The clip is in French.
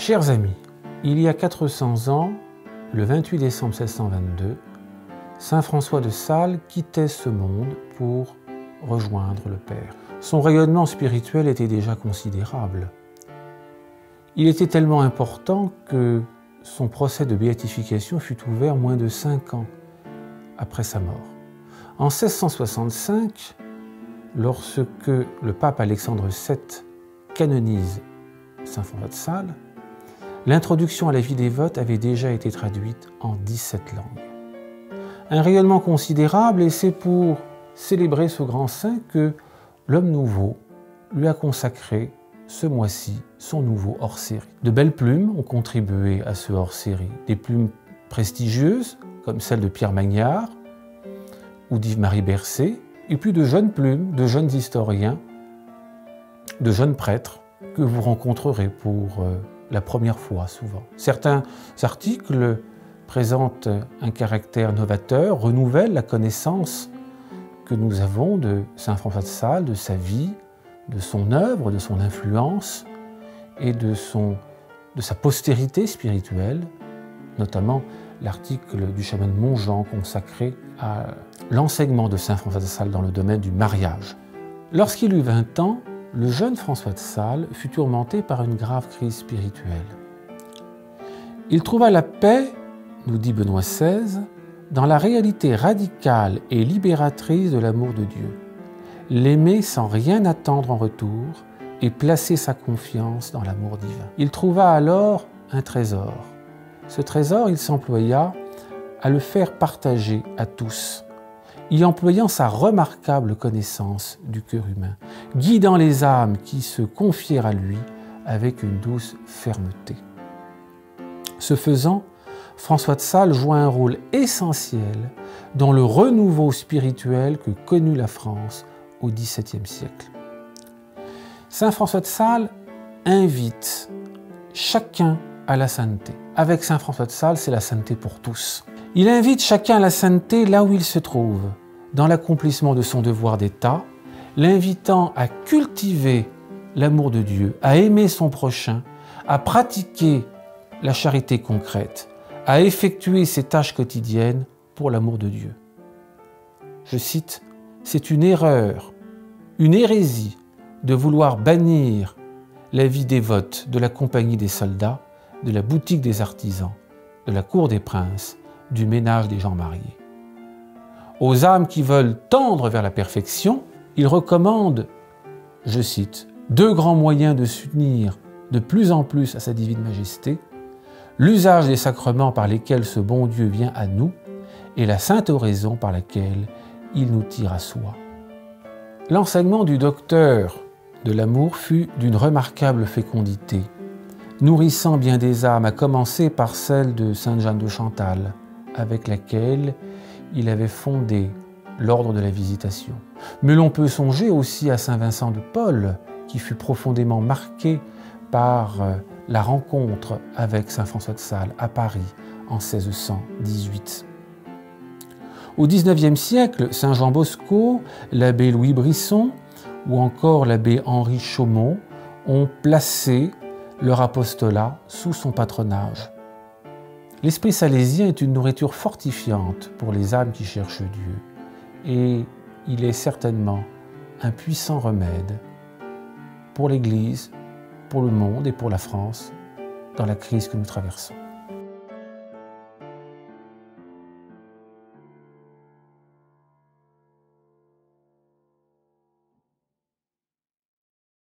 Chers amis, il y a 400 ans, le 28 décembre 1622, saint François de Sales quittait ce monde pour rejoindre le Père. Son rayonnement spirituel était déjà considérable. Il était tellement important que son procès de béatification fut ouvert moins de 5 ans après sa mort. En 1665, lorsque le pape Alexandre VII canonise saint François de Sales, l'introduction à la vie dévote avait déjà été traduite en 17 langues. Un rayonnement considérable, et c'est pour célébrer ce grand saint que l'Homme Nouveau lui a consacré ce mois-ci son nouveau hors-série. De belles plumes ont contribué à ce hors-série. Des plumes prestigieuses, comme celle de Pierre Magnard ou d'Yves-Marie Bercé, et puis de jeunes plumes, de jeunes historiens, de jeunes prêtres que vous rencontrerez pour la première fois souvent. Certains articles présentent un caractère novateur, renouvellent la connaissance que nous avons de saint François de Sales, de sa vie, de son œuvre, de son influence et de sa postérité spirituelle, notamment l'article du chanoine Montjean consacré à l'enseignement de saint François de Sales dans le domaine du mariage. Lorsqu'il eut 20 ans, le jeune François de Sales fut tourmenté par une grave crise spirituelle. Il trouva la paix, nous dit Benoît XVI, dans la réalité radicale et libératrice de l'amour de Dieu. L'aimer sans rien attendre en retour et placer sa confiance dans l'amour divin. Il trouva alors un trésor. Ce trésor, il s'employa à le faire partager à tous, y employant sa remarquable connaissance du cœur humain, guidant les âmes qui se confièrent à lui avec une douce fermeté. Ce faisant, François de Sales joua un rôle essentiel dans le renouveau spirituel que connut la France au XVIIe siècle. Saint François de Sales invite chacun à la sainteté. Avec saint François de Sales, c'est la sainteté pour tous. Il invite chacun à la sainteté là où il se trouve, dans l'accomplissement de son devoir d'État, l'invitant à cultiver l'amour de Dieu, à aimer son prochain, à pratiquer la charité concrète, à effectuer ses tâches quotidiennes pour l'amour de Dieu. Je cite, « C'est une erreur, une hérésie de vouloir bannir la vie dévote de la compagnie des soldats, de la boutique des artisans, de la cour des princes, du ménage des gens mariés. Aux âmes qui veulent tendre vers la perfection, il recommande, je cite, « 2 grands moyens de s'unir de plus en plus à sa divine majesté, l'usage des sacrements par lesquels ce bon Dieu vient à nous et la sainte oraison par laquelle il nous tire à soi. » L'enseignement du docteur de l'amour fut d'une remarquable fécondité, nourrissant bien des âmes, à commencer par celle de sainte Jeanne de Chantal, avec laquelle il avait fondé l'ordre de la Visitation. Mais l'on peut songer aussi à saint Vincent de Paul, qui fut profondément marqué par la rencontre avec saint François de Sales à Paris en 1618. Au XIXe siècle, saint Jean Bosco, l'abbé Louis Brisson ou encore l'abbé Henri Chaumont ont placé leur apostolat sous son patronage. L'esprit salésien est une nourriture fortifiante pour les âmes qui cherchent Dieu et il est certainement un puissant remède pour l'Église, pour le monde et pour la France dans la crise que nous traversons.